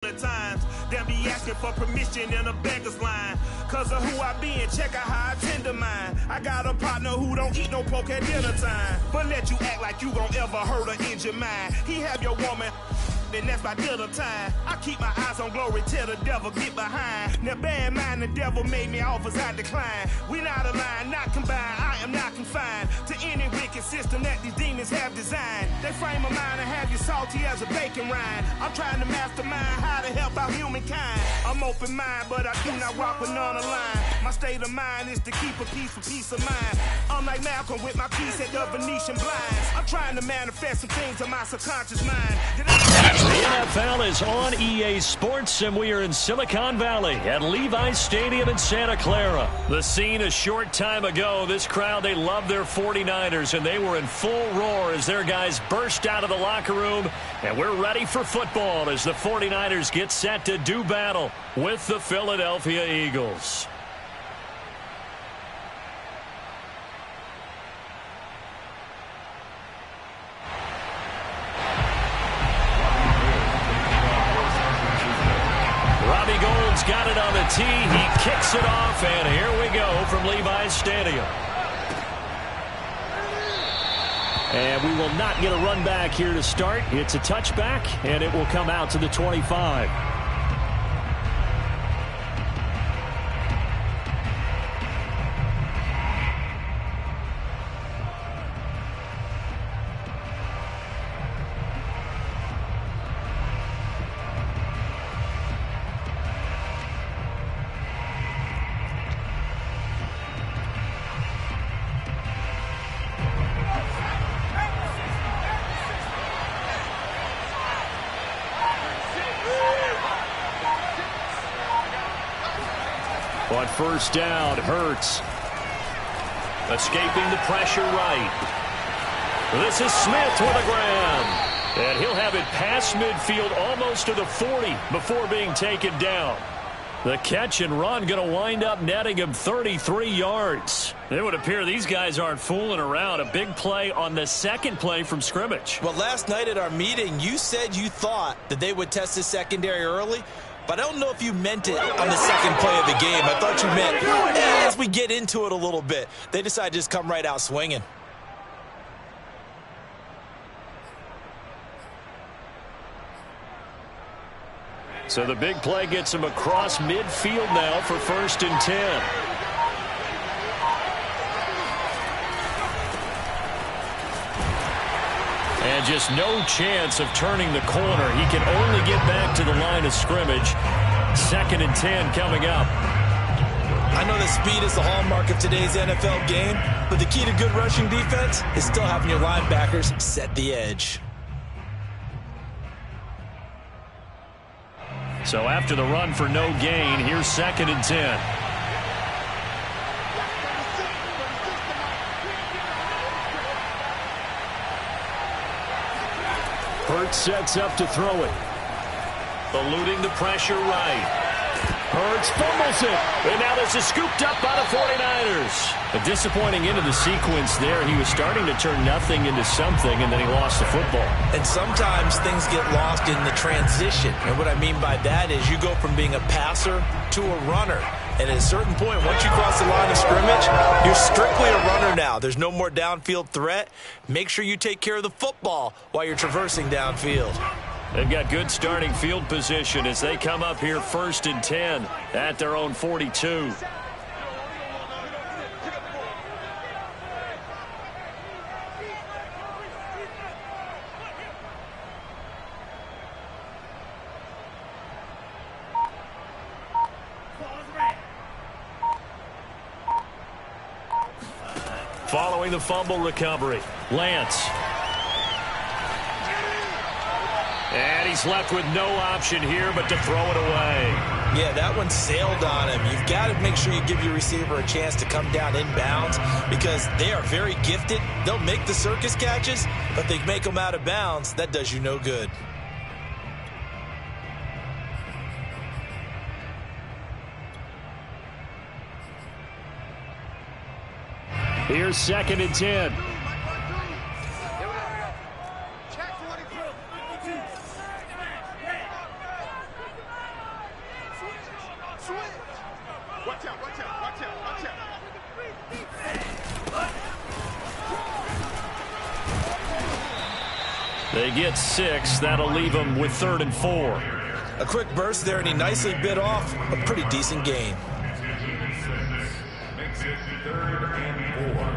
Times, they'll be asking for permission in a beggar's line. Cause of who I be and check out how I tend to mine. I got a partner who don't eat no pork at dinner time, but let you act like you gon' ever hurt or injure mine. He have your woman, and that's by dinner time. I keep my eyes on glory till the devil get behind. Now bear in mind the devil made me offers I decline. We not aligned, not combined, I am not confined to any wicked system that these demons have designed. They frame a mind and have you salty as a bacon rind. I'm trying to mastermind how to help out humankind. I'm open mind, but I do not walk with none aligned. My state of mind is to keep a peace for peace of mind. I'm like Malcolm with my piece at the Venetian blinds. I'm trying to manifest some things in my subconscious mind. The NFL is on EA Sports, and we are in Silicon Valley at Levi's Stadium in Santa Clara. The scene a short time ago, this crowd, they love their 49ers, and they were in full roar as their guys burst out of the locker room, and we're ready for football as the 49ers get set to do battle with the Philadelphia Eagles. Gold's got it on the tee. He kicks it off, and here we go from Levi's Stadium. And we will not get a run back here to start. It's a touchback, and it will come out to the 25. On first down, Hurts. Escaping the pressure right. This is Smith with a grab. And he'll have it past midfield almost to the 40 before being taken down. The catch and run going to wind up netting him 33 yards. It would appear these guys aren't fooling around. A big play on the second play from scrimmage. Well, last night at our meeting, you said you thought that they would test the secondary early. But I don't know if you meant it on the second play of the game. I thought you meant as we get into it a little bit. They decided to just come right out swinging. So the big play gets him across midfield now for 1st and 10. And just no chance of turning the corner. He can only get back to the line of scrimmage. 2nd and 10 coming up. I know that speed is the hallmark of today's NFL game, but the key to good rushing defense is still having your linebackers set the edge. So after the run for no gain, here's 2nd and 10. Hurts sets up to throw it. Eluding the pressure right. Hurts fumbles it. And now this is scooped up by the 49ers. A disappointing end of the sequence there. He was starting to turn nothing into something, and then he lost the football. And sometimes things get lost in the transition. And what I mean by that is you go from being a passer to a runner. And at a certain point, once you cross the line of scrimmage, you're strictly a runner now. There's no more downfield threat. Make sure you take care of the football while you're traversing downfield. They've got good starting field position as they come up here 1st and 10 at their own 42. Following the fumble recovery, Lance. And he's left with no option here but to throw it away. Yeah, that one sailed on him. You've got to make sure you give your receiver a chance to come down inbounds because they are very gifted. They'll make the circus catches, but they make them out of bounds. That does you no good. Here's 2nd and 10. Watch out, watch out, watch out, watch out. They get 6. That'll leave them with 3rd and 4. A quick burst there, and he nicely bit off a pretty decent gain. Makes it 3rd and 4.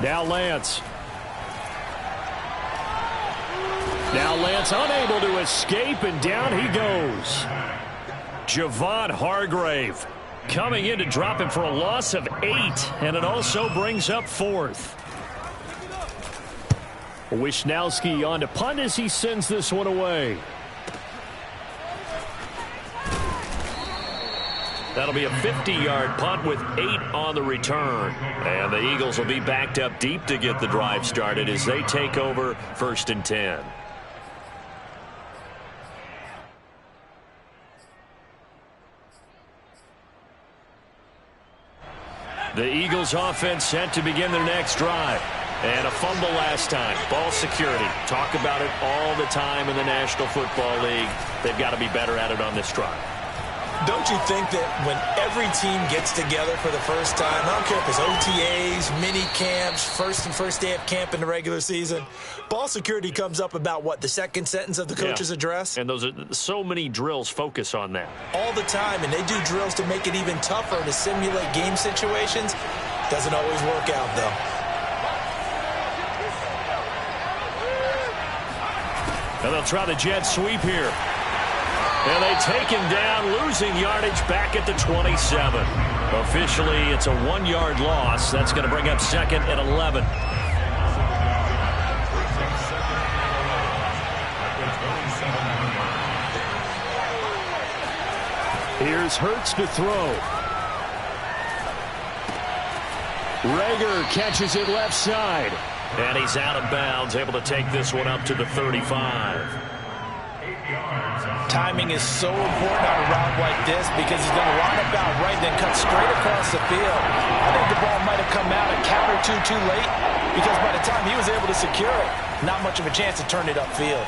Now Lance. Now Lance unable to escape, and down he goes. Javon Hargrave coming in to drop him for a loss of 8, and it also brings up 4th. Wisnowski on to punt as he sends this one away. That'll be a 50-yard punt with 8 on the return. And the Eagles will be backed up deep to get the drive started as they take over 1st and 10. The Eagles offense set to begin their next drive. And a fumble last time. Ball security. Talk about it all the time in the National Football League. They've got to be better at it on this drive. Don't you think that when every team gets together for the first time, I don't care if it's OTAs, mini camps, first day of camp in the regular season, ball security comes up about what, the second sentence of the coach's address? And those are so many drills focus on that. All the time, and they do drills to make it even tougher to simulate game situations. Doesn't always work out, though. And they'll try the jet sweep here. And they take him down, losing yardage back at the 27. Officially, it's a 1-yard loss. That's going to bring up 2nd and 11. Here's Hurts to throw. Reagor catches it left side. And he's out of bounds, able to take this one up to the 35. Timing is so important on a route like this because he's going to line up out right, then cut straight across the field. I think the ball might have come out a count or two too late because by the time he was able to secure it, not much of a chance to turn it upfield.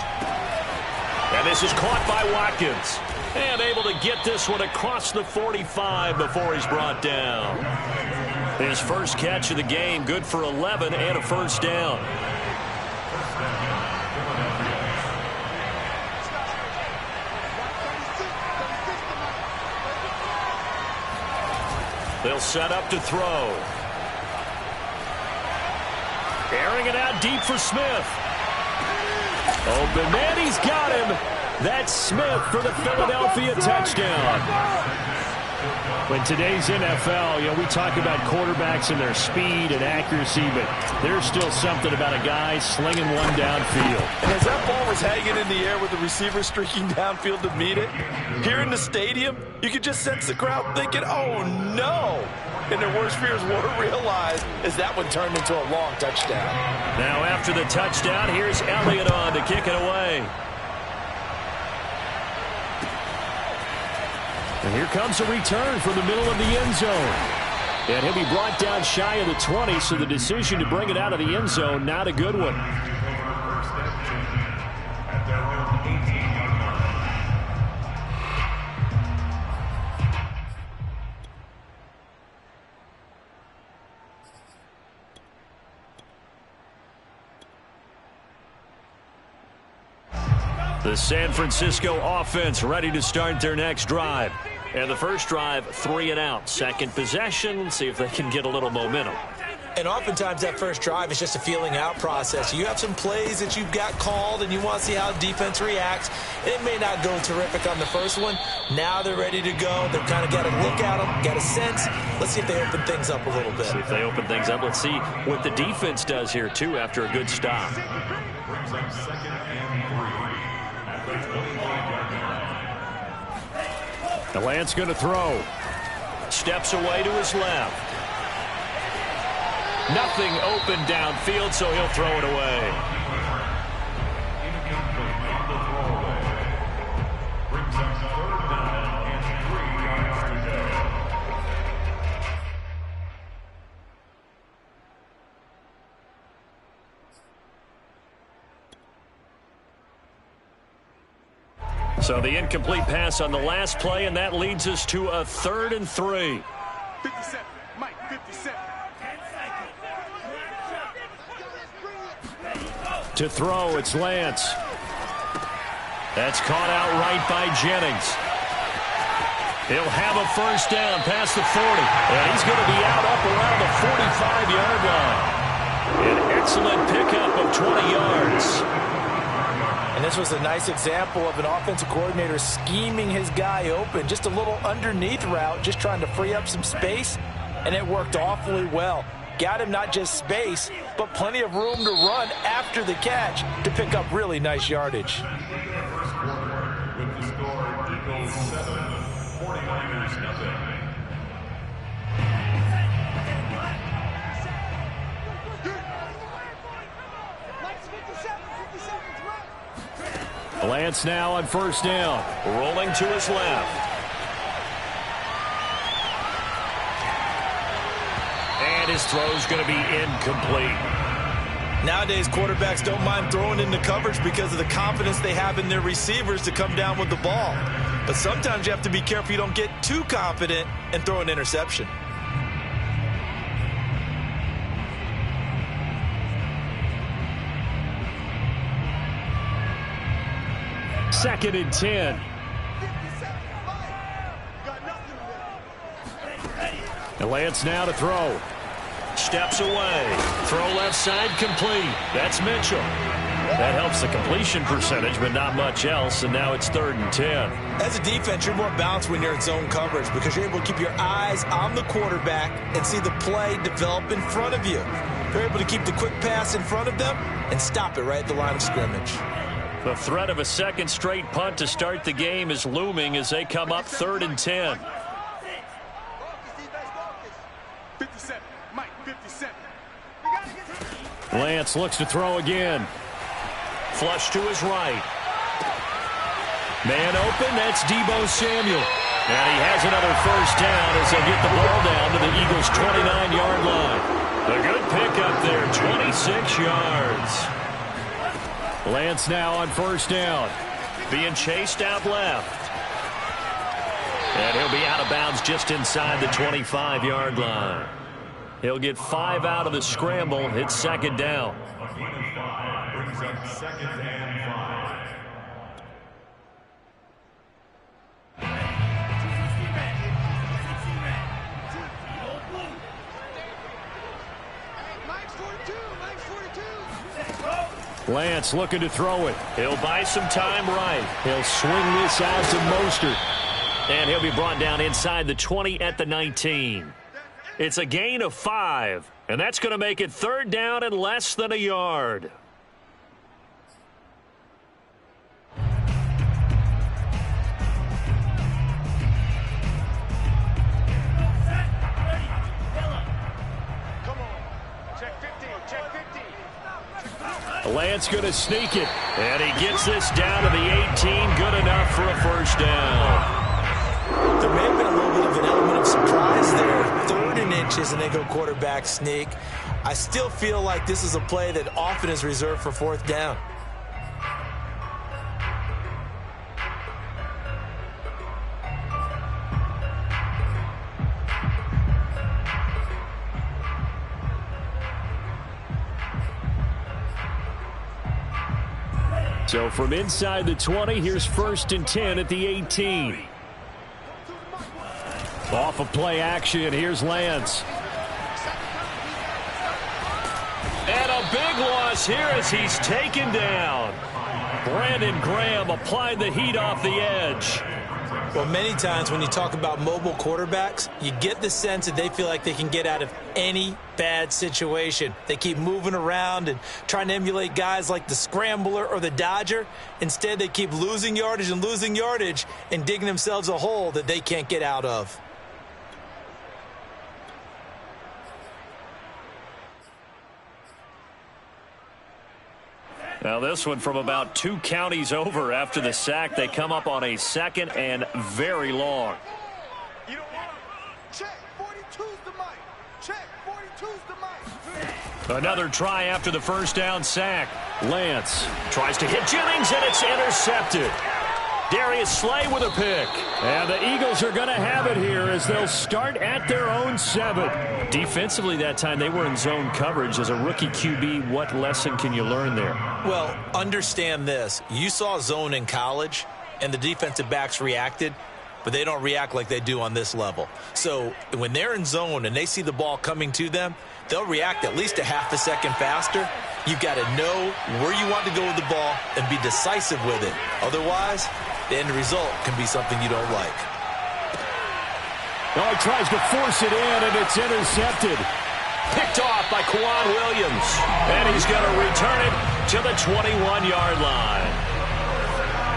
And this is caught by Watkins. And able to get this one across the 45 before he's brought down. His first catch of the game, good for 11 and a first down. They'll set up to throw. Airing it out deep for Smith. Open man, he's got him. That's Smith for the Philadelphia touchdown. In today's NFL, we talk about quarterbacks and their speed and accuracy, but there's still something about a guy slinging one downfield. And as that ball was hanging in the air with the receiver streaking downfield to meet it, here in the stadium, you could just sense the crowd thinking, oh, no. And their worst fears were realized as that one turned into a long touchdown. Now after the touchdown, here's Elliott on to kick it away. And here comes a return from the middle of the end zone. And he'll be brought down shy of the 20, so the decision to bring it out of the end zone, not a good one. The San Francisco offense ready to start their next drive. And the first drive, 3 and out. Second possession, see if they can get a little momentum. And oftentimes that first drive is just a feeling out process. You have some plays that you've got called and you want to see how defense reacts. It may not go terrific on the first one. Now they're ready to go. They've kind of got to look at them, got a sense. Let's see if they open things up a little bit. See if they open things up. Let's see what the defense does here, too, after a good stop. The Lance going to throw. Steps away to his left. Nothing open downfield, so he'll throw it away. Brings up 3rd down and 3 yards to go. So the incomplete pass on the last play, and that leads us to a 3rd and 3. 57, Mike, 57. To throw, it's Lance. That's caught out right by Jennings. He'll have a first down past the 40. And he's going to be out up around the 45-yard line. An excellent pickup of 20 yards. And this was a nice example of an offensive coordinator scheming his guy open. Just a little underneath route, just trying to free up some space. And it worked awfully well. Got him not just space, but plenty of room to run after the catch to pick up really nice yardage. First quarter with the score Eagles 7, 49ers nothing. Lance now on first down. Rolling to his left. And his throw's going to be incomplete. Nowadays, quarterbacks don't mind throwing into coverage because of the confidence they have in their receivers to come down with the ball. But sometimes you have to be careful you don't get too confident and throw an interception. Second and 10. And Lance now to throw. Steps away. Throw left side complete. That's Mitchell. That helps the completion percentage, but not much else. And now it's 3rd and 10. As a defense, you're more balanced when you're in zone coverage because you're able to keep your eyes on the quarterback and see the play develop in front of you. You're able to keep the quick pass in front of them and stop it right at the line of scrimmage. The threat of a second straight punt to start the game is looming as they come up 3rd and 10. 57, Mike, 57. Lance looks to throw again. Flush to his right. Man open, that's Deebo Samuel. And he has another first down as they get the ball down to the Eagles' 29-yard line. A good pickup there, 26 yards. Lance now on first down. Being chased out left. And he'll be out of bounds just inside the 25-yard line. He'll get 5 out of the scramble. It's 2nd down. Brings up 2nd and 5. Lance looking to throw it. He'll buy some time right. He'll swing this out to Mostert. And he'll be brought down inside the 20 at the 19. It's a gain of 5. And that's going to make it 3rd down and less than a yard. Lance going to sneak it. And he gets this down to the 18. Good enough for a first down. There may have been a little bit of an element of surprise there. 3rd and inches and they go quarterback sneak. I still feel like this is a play that often is reserved for 4th down. So from inside the 20, here's 1st and 10 at the 18. Off of play action, here's Lance. And a big loss here as he's taken down. Brandon Graham applied the heat off the edge. Well, many times when you talk about mobile quarterbacks, you get the sense that they feel like they can get out of any bad situation. They keep moving around and trying to emulate guys like the Scrambler or the Dodger. Instead, they keep losing yardage and digging themselves a hole that they can't get out of. Now this one from about 2 counties over after the sack. They come up on a 2nd and very long. You don't want to check. 42's the mic. Check. 42's the mic. Another try after the first down sack. Lance tries to hit Jennings, and it's intercepted. Darius Slay with a pick. And the Eagles are going to have it here as they'll start at their own 7. Defensively that time, they were in zone coverage. As a rookie QB, what lesson can you learn there? Well, understand this. You saw zone in college, and the defensive backs reacted, but they don't react like they do on this level. So when they're in zone and they see the ball coming to them, they'll react at least a half a second faster. You've got to know where you want to go with the ball and be decisive with it. Otherwise, the end result can be something you don't like. Oh, he tries to force it in, and it's intercepted. Picked off by Kwan Williams. And he's going to return it to the 21-yard line.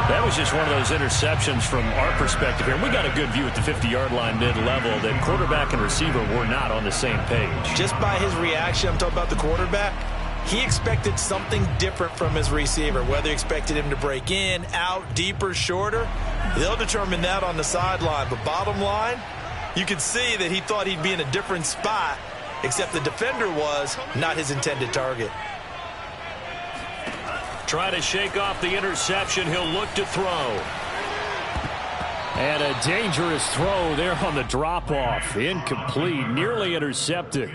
That was just one of those interceptions from our perspective here. We got a good view at the 50-yard line mid-level that quarterback and receiver were not on the same page. Just by his reaction, I'm talking about the quarterback, he expected something different from his receiver. Whether he expected him to break in, out, deeper, shorter, they'll determine that on the sideline. But bottom line, you could see that he thought he'd be in a different spot, except the defender was not his intended target. Trying to shake off the interception. He'll look to throw. And a dangerous throw there on the drop-off. Incomplete, nearly intercepted.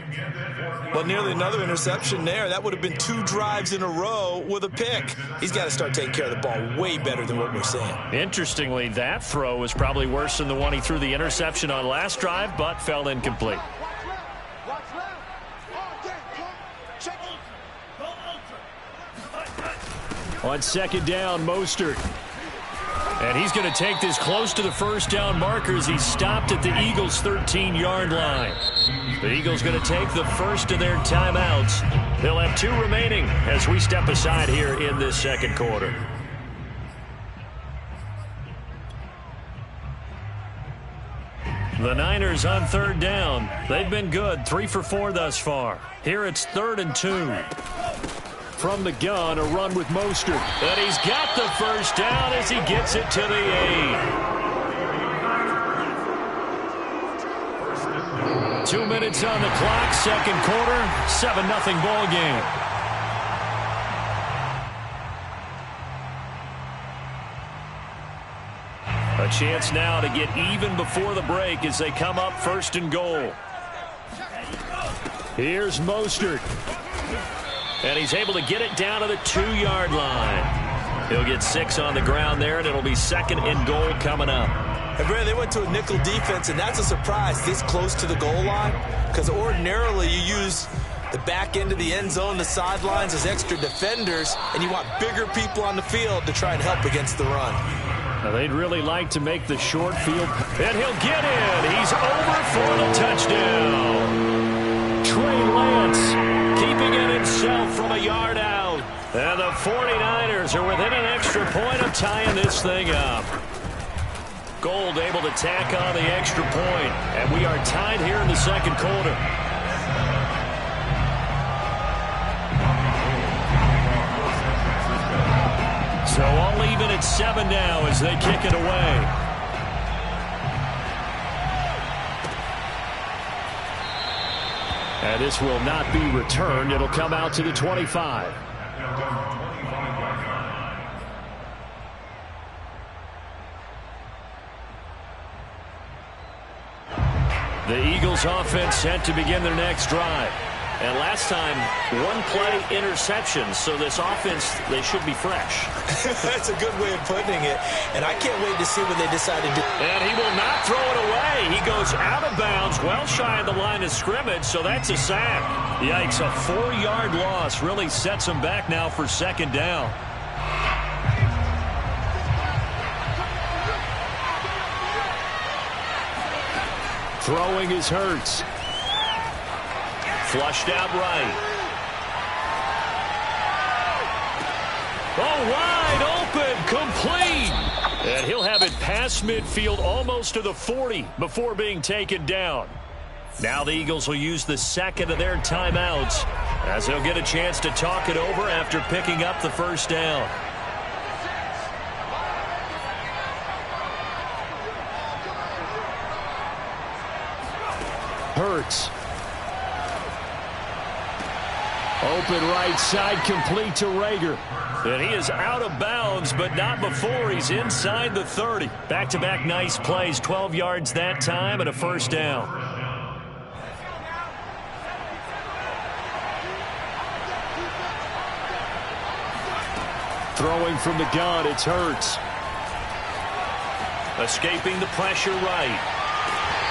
Well, nearly another interception there. That would have been 2 drives in a row with a pick. He's got to start taking care of the ball way better than what we're seeing. Interestingly, that throw was probably worse than the one he threw the interception on last drive, but fell incomplete. On 2nd down, Mostert. And he's going to take this close to the first down marker as he stopped at the Eagles' 13-yard line. The Eagles going to take the first of their timeouts. They'll have 2 remaining as we step aside here in this second quarter. The Niners on 3rd down. They've been good, 3 for 4 thus far. Here it's 3rd and 2. From the gun, a run with Mostert. And he's got the first down as he gets it to the 8. 2 minutes on the clock, second quarter, 7-0 ball game. A chance now to get even before the break as they come up 1st and goal. Here's Mostert. And he's able to get it down to the 2-yard line. He'll get 6 on the ground there, and it'll be 2nd and goal coming up. And Brad, they went to a nickel defense, and that's a surprise this close to the goal line, because ordinarily you use the back end of the end zone, the sidelines as extra defenders, and you want bigger people on the field to try and help against the run. Now they'd really like to make the short field, and he'll get in. He's over for the touchdown. Trey Lance keeping it himself from a yard out. And the 49ers are within an extra point of tying this thing up. Gold able to tack on the extra point. And we are tied here in the second quarter. So all even at 7 now as they kick it away. And this will not be returned. It'll come out to the 25. The Eagles offense set to begin their next drive. And last time, 1-play interception. So this offense, they should be fresh. That's a good way of putting it. And I can't wait to see what they decide to do. And he will not throw it away. He goes out of bounds, well shy of the line of scrimmage, so that's a sack. Yikes, a 4-yard loss really sets him back now for 2nd down. Throwing is Hurts. Flushed out right. Oh, wide open, complete. And he'll have it past midfield almost to the 40 before being taken down. Now the Eagles will use the 2nd of their timeouts as he'll get a chance to talk it over after picking up the first down. Hurts. Open right side, complete to Rager. And he is out of bounds, but not before he's inside the 30. Back-to-back nice plays, 12 yards that time and a first down. Throwing from the gun, it's Hurts. Escaping the pressure right.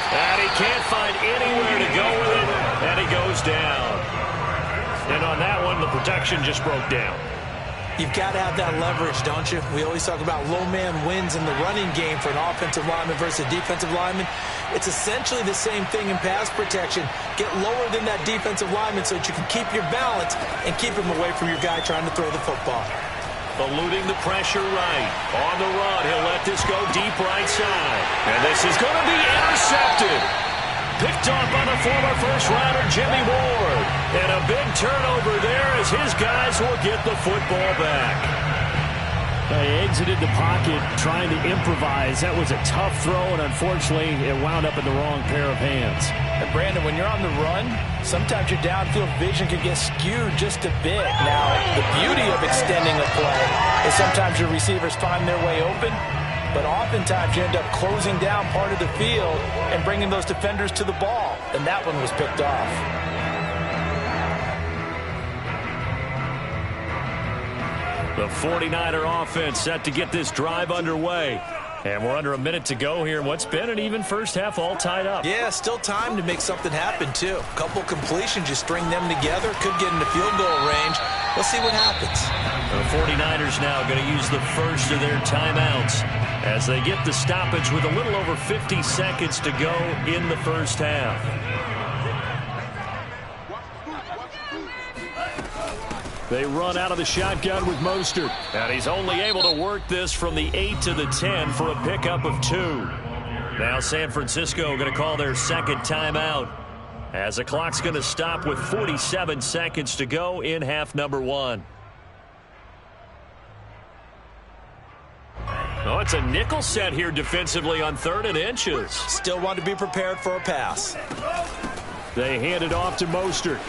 And he can't find anywhere to go with it, and he goes down. And on that one, the protection just broke down. You've got to have that leverage, don't you? We always talk about low man wins in the running game for an offensive lineman versus a defensive lineman. It's essentially the same thing in pass protection. Get lower than that defensive lineman so that you can keep your balance and keep him away from your guy trying to throw the football. Eluding the pressure right. On the run, he'll let this go deep right side. And this is going to be intercepted. Picked off by the former first-rounder Jimmy Ward. And a big turnover there as his guys will get the football back. They exited the pocket trying to improvise. That was a tough throw, and unfortunately, it wound up in the wrong pair of hands. And Brandon, when you're on the run, sometimes your downfield vision can get skewed just a bit. Now, the beauty of extending a play is sometimes your receivers find their way open, but oftentimes you end up closing down part of the field and bringing those defenders to the ball. And that one was picked off. The 49er offense set to get this drive underway. And we're under a minute to go here. What's been an even first half, all tied up. Yeah, still time to make something happen, too. A couple completions, you string them together, could get into field goal range. Let's see what happens. The 49ers now going to use the first of their timeouts as they get the stoppage with a little over 50 seconds to go in the first half. They run out of the shotgun with Mostert. And he's only able to work this from the 8 to the 10 for a pickup of 2. Now San Francisco going to call their second timeout as the clock's going to stop with 47 seconds to go in half number 1. Oh, it's a nickel set here defensively on 3rd and inches. Still want to be prepared for a pass. They hand it off to Mostert.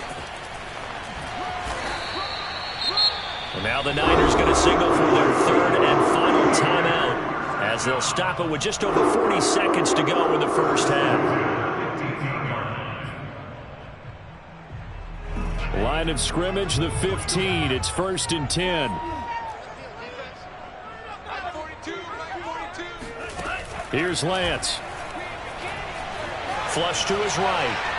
And now the Niners going to signal for their 3rd and final timeout as they'll stop it with just over 40 seconds to go in the first half. Line of scrimmage, the 15. It's 1st and 10. Here's Lance. Flush to his right.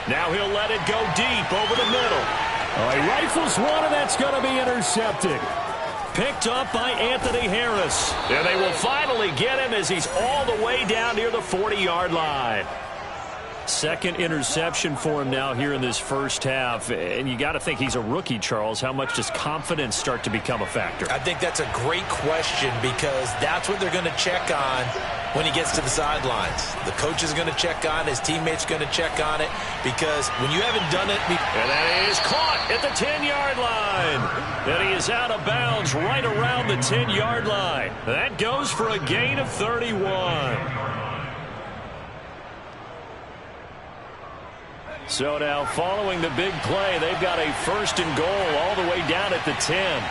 Now he'll let it go deep over the middle. He rifles one, and that's going to be intercepted. Picked up by Anthony Harris. And they will finally get him as he's all the way down near the 40-yard line. Second interception for him now here in this first half. And you got to think he's a rookie, Charles. How much does confidence start to become a factor? I think that's a great question because that's what they're going to check on when he gets to the sidelines. The coach is going to check on it. His teammates are going to check on it because when you haven't done it before. And that is caught at the 10-yard line. And he is out of bounds right around the 10-yard line. That goes for a gain of 31. So now following the big play, they've got a 1st and goal all the way down at the 10.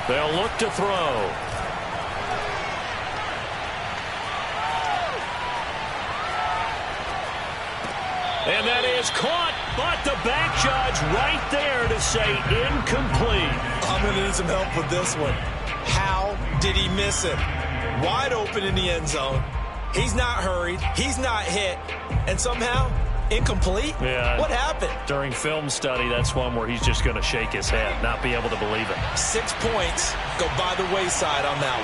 They'll look to throw. And that is caught, but the back judge right there to say incomplete. I'm going to need some help with this one. How did he miss it? Wide open in the end zone. He's not hurried. He's not hit. And somehow, incomplete? Yeah. What happened? During film study, that's one where he's just going to shake his head, not be able to believe it. 6 points go by the wayside on that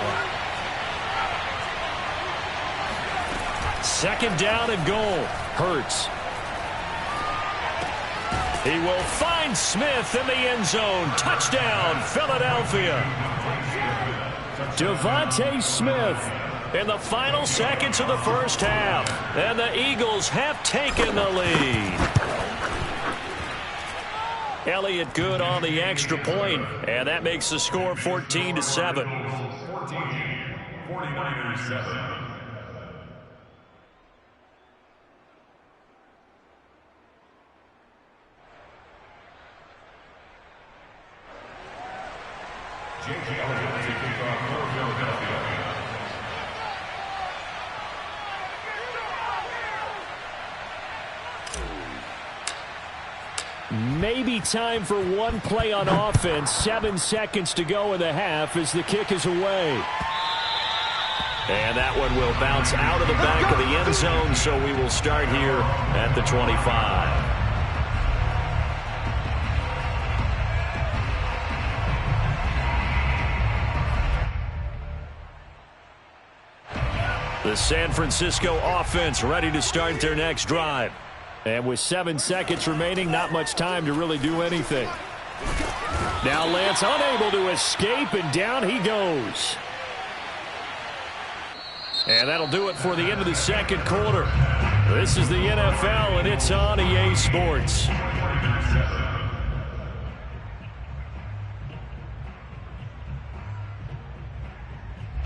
one. Second down and goal. Hurts. He will find Smith in the end zone. Touchdown, Philadelphia. Devontae Smith in the final seconds of the first half. And the Eagles have taken the lead. Elliott good on the extra point, and that makes the score 14-7. 49ers 7. J.J. Elliott to kick off for Philadelphia. Maybe time for one play on offense. 7 seconds to go in the half as the kick is away. And that one will bounce out of the back of the end zone, so we will start here at the 25. The San Francisco offense ready to start their next drive. And with 7 seconds remaining, not much time to really do anything. Now Lance unable to escape, and down he goes. And that'll do it for the end of the second quarter. This is the NFL, and it's on EA Sports.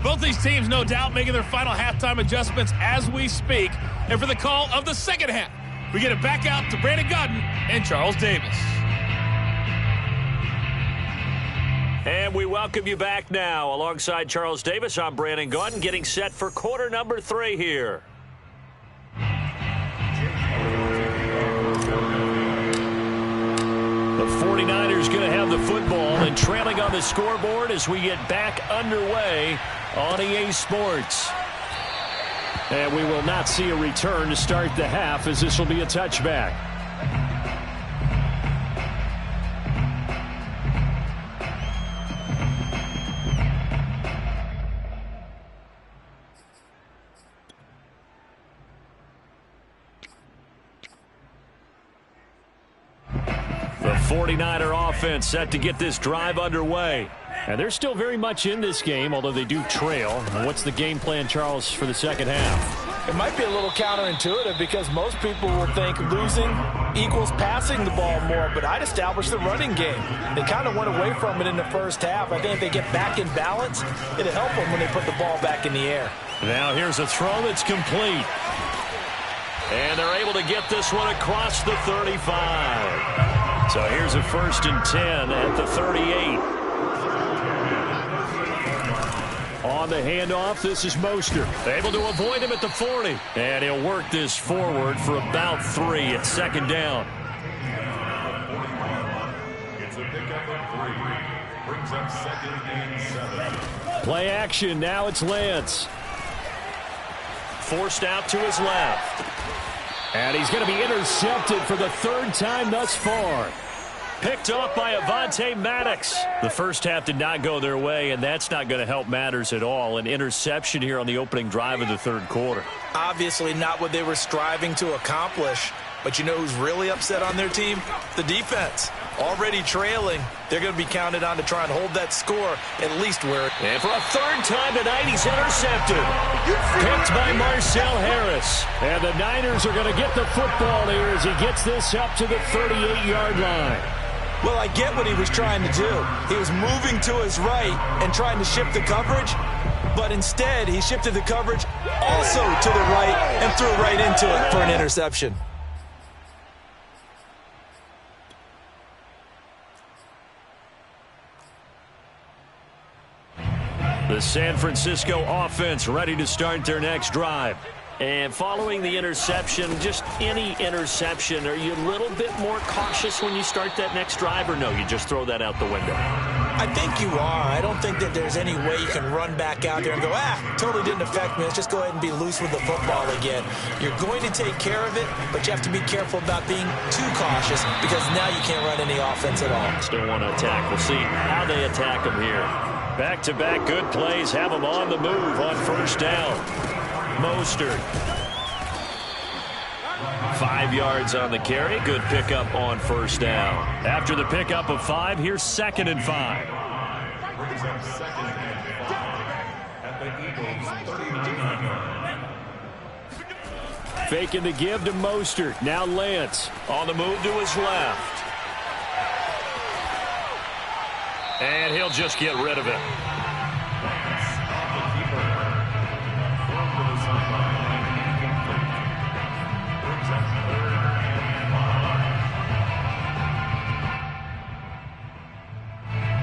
Both these teams, no doubt, making their final halftime adjustments as we speak. And for the call of the second half, we get it back out to Brandon Gaudin and Charles Davis. And we welcome you back now. Alongside Charles Davis, I'm Brandon Gaudin, getting set for quarter number 3 here. The 49ers going to have the football and trailing on the scoreboard as we get back underway on EA Sports. And we will not see a return to start the half, as this will be a touchback. The 49er offense set to get this drive underway. And they're still very much in this game, although they do trail. What's the game plan, Charles, for the second half? It might be a little counterintuitive because most people will think losing equals passing the ball more, but I'd establish the running game. They kind of went away from it in the first half. I think if they get back in balance, it'll help them when they put the ball back in the air. Now here's a throw that's complete. And they're able to get this one across the 35. So here's a 1st and 10 at the 38. On the handoff, this is Mostert. Able to avoid him at the 40. And he'll work this forward for about 3 at second down. It's a pickup of 3. Brings up 2nd and 7. Play action. Now it's Lance. Forced out to his left. And he's going to be intercepted for the 3rd time thus far. Picked off by Avonte Maddox. The first half did not go their way, and that's not going to help matters at all. An interception here on the opening drive of the 3rd quarter. Obviously not what they were striving to accomplish. But you know who's really upset on their team? The defense. Already trailing. They're going to be counted on to try and hold that score at least where. And for a 3rd time tonight, he's intercepted. Picked by Marcel Harris. And the Niners are going to get the football here as he gets this up to the 38-yard line. Well, I get what he was trying to do. He was moving to his right and trying to shift the coverage, but instead he shifted the coverage also to the right and threw right into it for an interception. The San Francisco offense ready to start their next drive. And following the interception, just any interception, are you a little bit more cautious when you start that next drive, or no, you just throw that out the window? I think you are. I don't think that there's any way you can run back out there and go, totally didn't affect me. Let's just go ahead and be loose with the football again. You're going to take care of it, but you have to be careful about being too cautious because now you can't run any offense at all. Still want to attack. We'll see how they attack them here. Back-to-back good plays have them on the move on 1st down. Mostert. 5 yards on the carry. Good pickup on 1st down. After the pickup of 5, here's 2nd and 5. Brings up 2nd and 5 at the Faking the give to Mostert. Now Lance. On the move to his left. And he'll just get rid of it.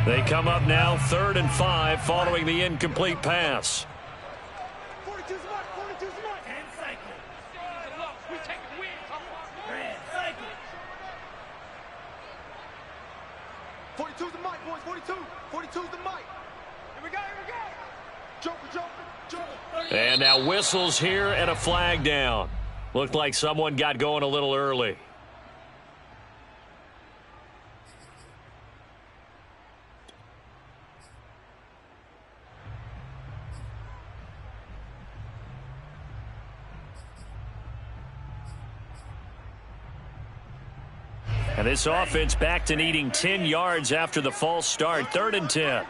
They come up now 3rd and 5 following the incomplete pass. 42's the mark, 42's the mark. And cycle. We take the win. Cycle. 42's the mic, boys, 42. 42's the mic. Here we go, here we go. Joker. And now whistles here and a flag down. Looked like someone got going a little early. And this offense back to needing 10 yards after the false start. 3rd and 10.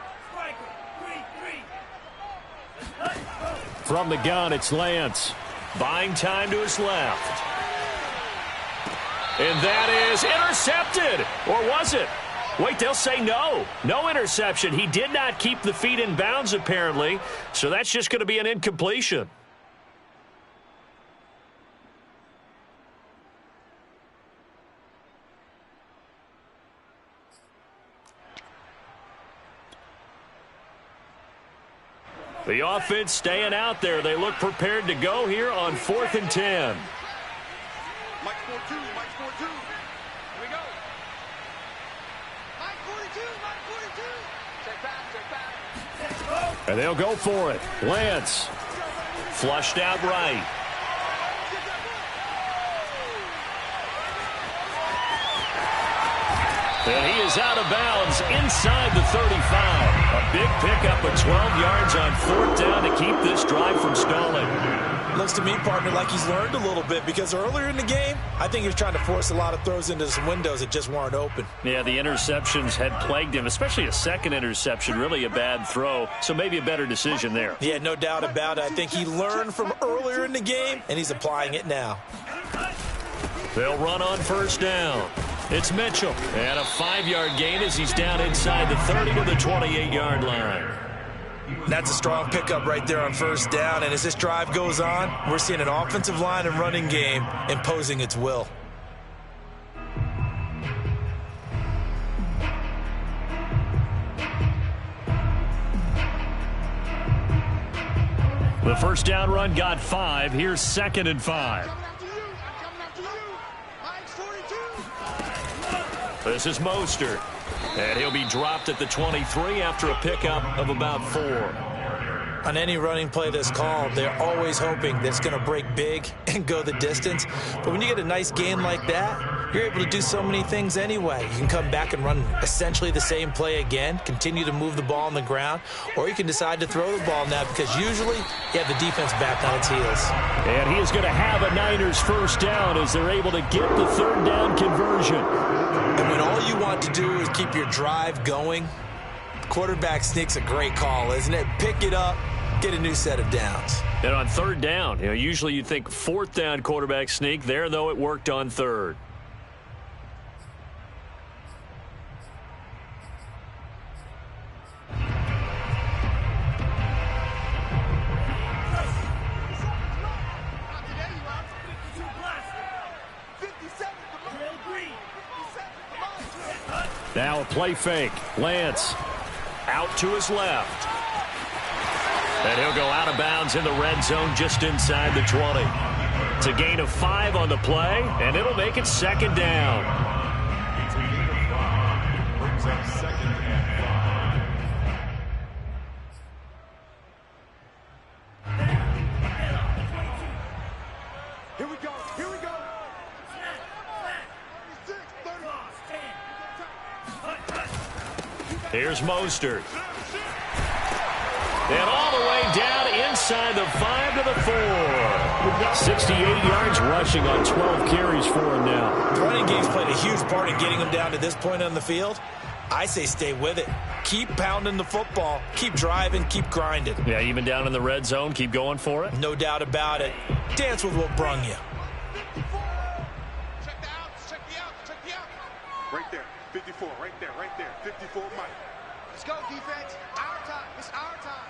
From the gun, it's Lance. Buying time to his left. And that is intercepted. Or was it? Wait, they'll say no. No interception. He did not keep the feet in bounds, apparently. So that's just going to be an incompletion. The offense staying out there. They look prepared to go here on 4th and 10. Mike 42, Mike 42. Here we go. Mike 42, Mike 42. Check back. And they'll go for it. Lance. Flushed out right. And he is out of bounds inside the 35. A big pickup of 12 yards on 4th down to keep this drive from stalling. Looks to me, partner, like he's learned a little bit because earlier in the game, I think he was trying to force a lot of throws into some windows that just weren't open. Yeah, the interceptions had plagued him, especially a second interception, really a bad throw. So maybe a better decision there. Yeah, no doubt about it. I think he learned from earlier in the game, and he's applying it now. They'll run on 1st down. It's Mitchell. And a 5-yard gain as he's down inside the 30 to the 28-yard line. That's a strong pickup right there on 1st down. And as this drive goes on, we're seeing an offensive line and running game imposing its will. The 1st down run got 5. Here's 2nd and 5. This is Mostert. And he'll be dropped at the 23 after a pickup of about 4. On any running play that's called, they're always hoping that it's going to break big and go the distance. But when you get a nice gain like that, you're able to do so many things anyway. You can come back and run essentially the same play again, continue to move the ball on the ground, or you can decide to throw the ball now because usually you have the defense back on its heels. And he is going to have a Niners 1st down as they're able to get the 3rd down conversion. And when all you want to do is keep your drive going, quarterback sneak's a great call, isn't it? Pick it up, get a new set of downs. And on 3rd down, usually you'd think 4th down quarterback sneak. There, though, it worked on 3rd. Now a play fake. Lance. Out to his left. And he'll go out of bounds in the red zone just inside the 20. It's a gain of 5 on the play, and it'll make it 2nd down. It's a gain of 5. Brings up 2nd and 5. Here we go, here we go. Here's Mostert. And all the way down inside the 5 to the 4. 68 yards rushing on 12 carries for him now. The running game's played a huge part in getting him down to this point on the field. I say stay with it. Keep pounding the football. Keep driving. Keep grinding. Yeah, even down in the red zone, keep going for it. No doubt about it. Dance with what brung you. Check the outs, check the outs, check the outs. Right there, 54, right there, 54 Mike. Let's go, defense. Our time. It's our time.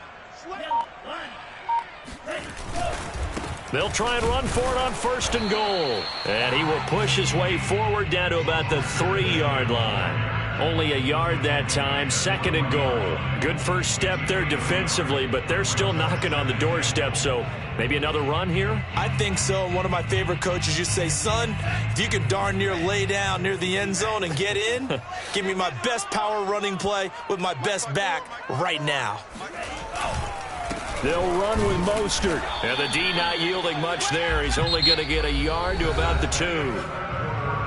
They'll try and run for it on 1st and goal. And he will push his way forward down to about the 3-yard line. Only a yard that time, 2nd and goal. Good first step there defensively, but they're still knocking on the doorstep, so maybe another run here? I think so. One of my favorite coaches used to say, son, if you can darn near lay down near the end zone and get in, give me my best power running play with my best back right now. They'll run with Mostert. And the D not yielding much there. He's only going to get a yard to about the 2.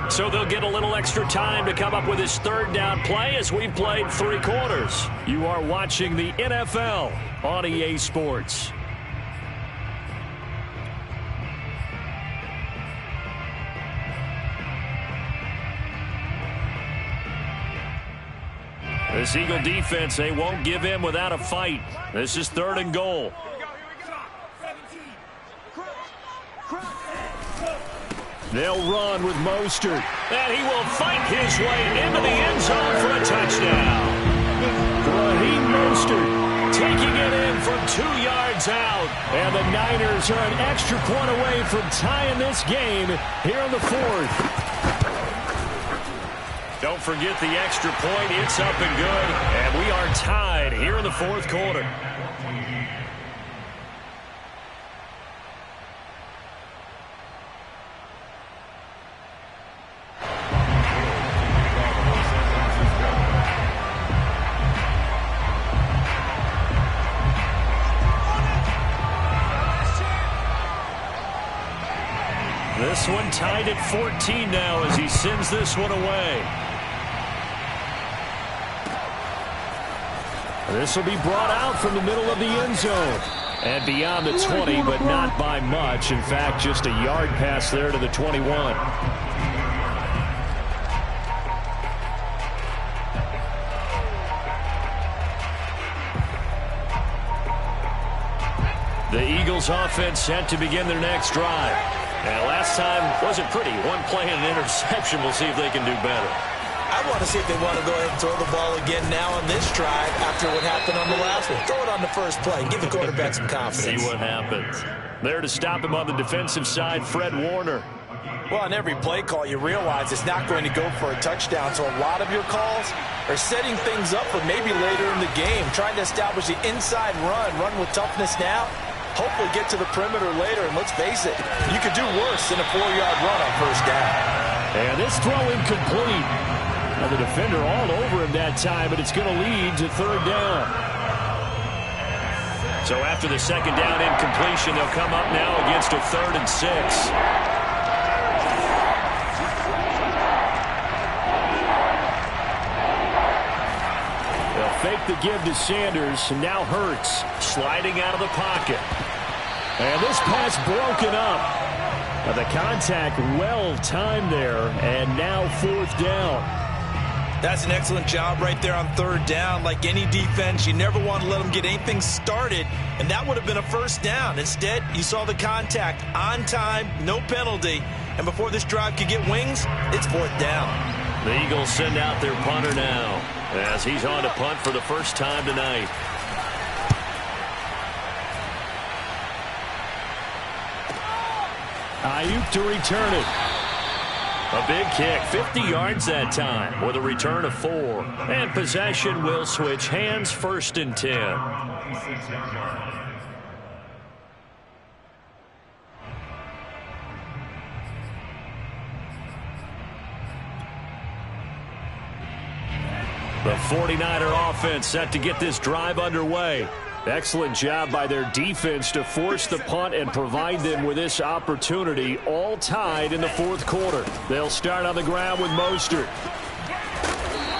So they'll get a little extra time to come up with his 3rd down play as we've played 3 quarters. You are watching the NFL on EA Sports. This Eagle defense, they won't give in without a fight. This is 3rd and goal. They'll run with Mostert. And he will fight his way into the end zone for a touchdown. Raheem Mostert taking it in from 2 yards out. And the Niners are an extra point away from tying this game here in the 4th. Don't forget the extra point. It's up and good. And we are tied here in the 4th quarter. This one tied at 14 now as he sends this one away. This will be brought out from the middle of the end zone. And beyond the 20, but not by much. In fact, just a yard pass there to the 21. The Eagles offense set to begin their next drive. And last time wasn't pretty. One play and an interception. We'll see if they can do better. I want to see if they want to go ahead and throw the ball again now on this drive after what happened on the last one. Throw it on the first play. Give the quarterback some confidence. See what happens. There to stop him on the defensive side, Fred Warner. Well, on every play call, you realize it's not going to go for a touchdown. So a lot of your calls are setting things up for maybe later in the game, trying to establish the inside run with toughness now. Hopefully get to the perimeter later, and let's face it, you could do worse than a 4-yard run on first down. And this throw incomplete. Now the defender all over him that time, but it's going to lead to 3rd down. So after the 2nd down incompletion, they'll come up now against a 3rd and 6. They'll fake the give to Sanders, and now Hurts sliding out of the pocket. And this pass broken up. Now the contact well timed there, and now 4th down. That's an excellent job right there on 3rd down. Like any defense, you never want to let them get anything started, and that would have been a 1st down. Instead, you saw the contact on time, no penalty, and before this drive could get wings, it's 4th down. The Eagles send out their punter now as he's on to punt for the first time tonight. Ayuk to return it. A big kick, 50 yards that time with a return of 4. And possession will switch hands, 1st and 10. The 49er offense set to get this drive underway. Excellent job by their defense to force the punt and provide them with this opportunity, all tied in the 4th quarter. They'll start on the ground with Mostert.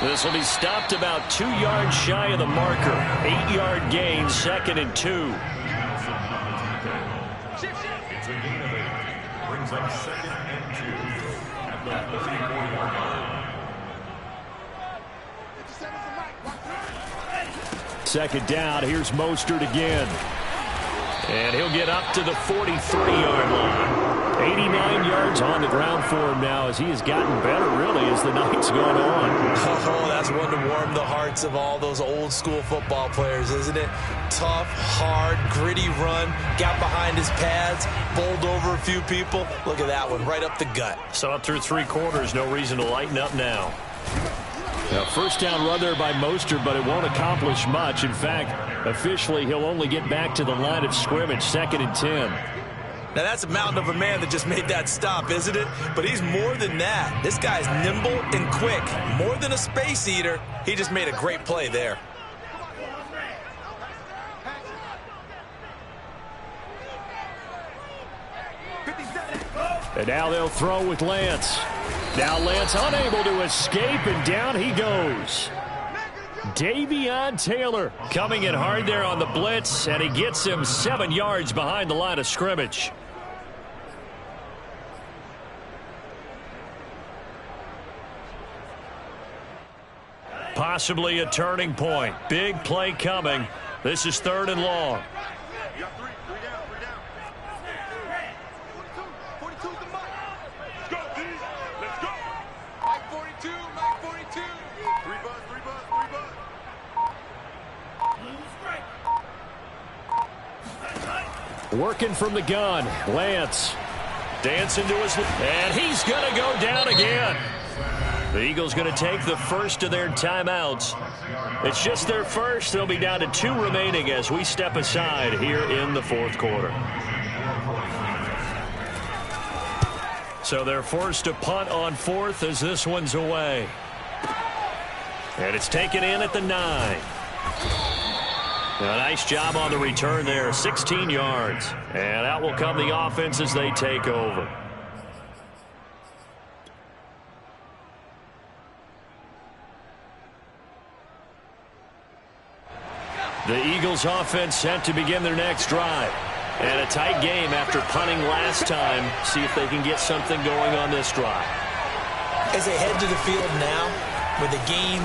This will be stopped about 2 yards shy of the marker. 8-yard gain, 2nd and 2. It's a gain of 8. Brings up 2nd and 2 at the 34-yard line. Second down, here's Mostert again. And he'll get up to the 43-yard line. 89 yards on the ground for him now as he has gotten better, really, as the night's gone on. Oh, that's one to warm the hearts of all those old-school football players, isn't it? Tough, hard, gritty run, got behind his pads, bowled over a few people. Look at that one, right up the gut. So up through 3 quarters, no reason to lighten up now. Now, first down run there by Mostert, but it won't accomplish much. In fact, officially, he'll only get back to the line of scrimmage, 2nd and 10. Now, that's a mountain of a man that just made that stop, isn't it? But he's more than that. This guy's nimble and quick. More than a space eater, he just made a great play there. And now they'll throw with Lance. Now Lance unable to escape, and down he goes. Davion Taylor coming in hard there on the blitz, and he gets him 7 yards behind the line of scrimmage. Possibly a turning point. Big play coming. This is 3rd and long. You got three down. 42 is the mark. Let's go, D. Let's go. Mike 42, Mike 42. 3 buzz. Working from the gun. Lance dancing to his... And he's going to go down again. The Eagles going to take the first of their timeouts. It's just their first. They'll be down to 2 remaining as we step aside here in the 4th quarter. So they're forced to punt on 4th as this one's away. And it's taken in at the 9. A nice job on the return there, 16 yards. And out will come the offense as they take over. The Eagles offense set to begin their next drive. And a tight game after punting last time. See if they can get something going on this drive. As they head to the field now, with the game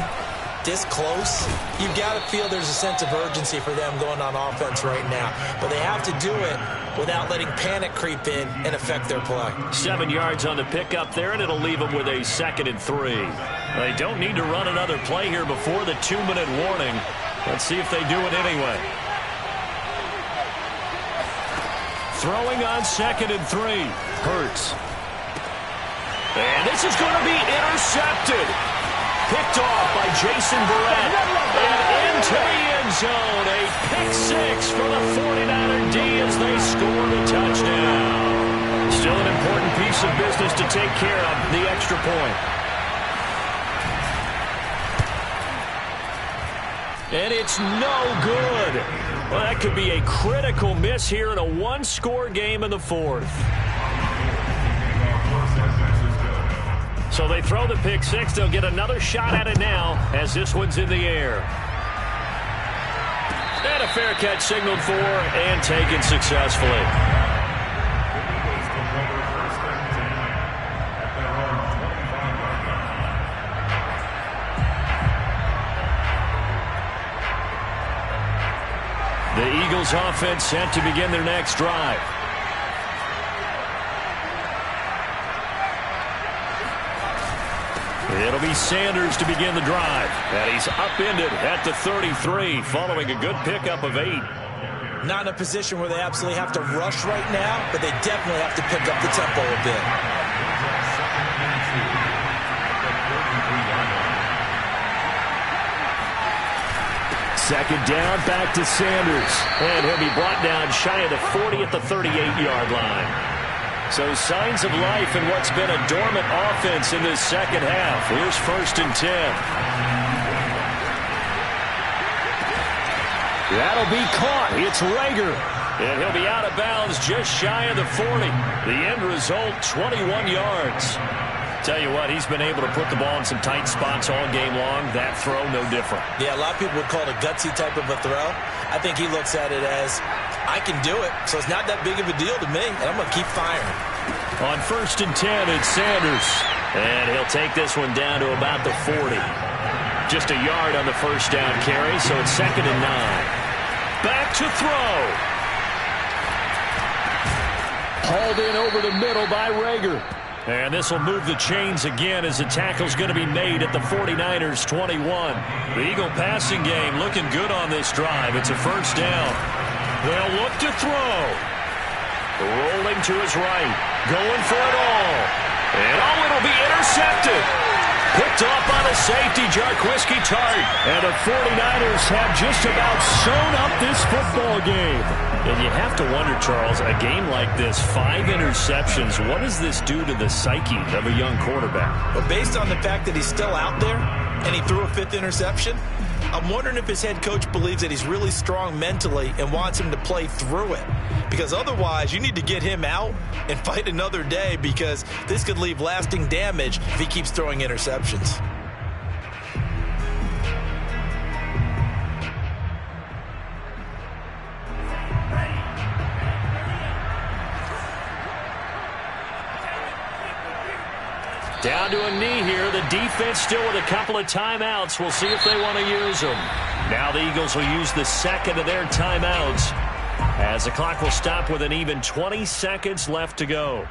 this close, you've got to feel there's a sense of urgency for them going on offense right now. But they have to do it without letting panic creep in and affect their play. 7 yards on the pickup there, and it'll leave them with a 2nd and 3. They don't need to run another play here before the 2-minute warning. Let's see if they do it anyway. Throwing on 2nd and 3. Hurts. And this is going to be intercepted. Picked off by Jason Barrett. And into the end zone. A pick 6 for the 49er D as they score the touchdown. Still an important piece of business to take care of, the extra point. And it's no good. Well, that could be a critical miss here in a 1-score game in the 4th. So they throw the pick 6. They'll get another shot at it now as this one's in the air. And a fair catch signaled for and taken successfully. The Eagles offense set to begin their next drive. It'll be Sanders to begin the drive. And he's upended at the 33 following a good pickup of 8. Not in a position where they absolutely have to rush right now, but they definitely have to pick up the tempo a bit. Second down, back to Sanders. And he'll be brought down shy of the 40 at the 38-yard line. So signs of life in what's been a dormant offense in this second half. Here's 1st and 10. That'll be caught. It's Reagor. And he'll be out of bounds just shy of the 40. The end result, 21 yards. Tell you what, he's been able to put the ball in some tight spots all game long. That throw, no different. Yeah, a lot of people would call it a gutsy type of a throw. I think he looks at it as, I can do it, so it's not that big of a deal to me, and I'm going to keep firing. On 1st and 10, it's Sanders. And he'll take this one down to about the 40. just a yard on the first down carry, so it's 2nd and 9. Back to throw. Hauled in over the middle by Reagor. And this will move the chains again as the tackle's going to be made at the 49ers 21. The Eagle passing game looking good on this drive. It's a first down. They'll look to throw. Rolling to his right. Going for it all. And it'll be intercepted. Picked off on a safety, Jarquiski Tartt. And the 49ers have just about sewn up this football game. And you have to wonder, Charles, a game like this, 5 interceptions, what does this do to the psyche of a young quarterback? Well, based on the fact that he's still out there and he threw a 5th interception, I'm wondering if his head coach believes that he's really strong mentally and wants him to play through it. Because otherwise, you need to get him out and fight another day, because this could leave lasting damage if he keeps throwing interceptions. Down to a knee here. The defense still with a couple of timeouts. We'll see if they want to use them. Now the Eagles will use the second of their timeouts as the clock will stop with an even 20 seconds left to go.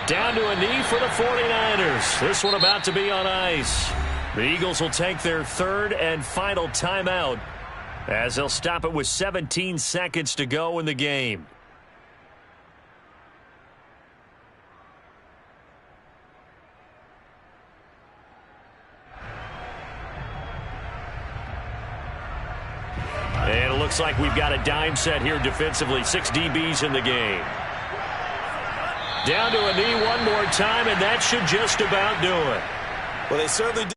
Down to a knee for the 49ers. This one about to be on ice. The Eagles will take their 3rd and final timeout as they'll stop it with 17 seconds to go in the game. And it looks like we've got a dime set here defensively. 6 DBs in the game. Down to a knee one more time, and that should just about do it. Well, they certainly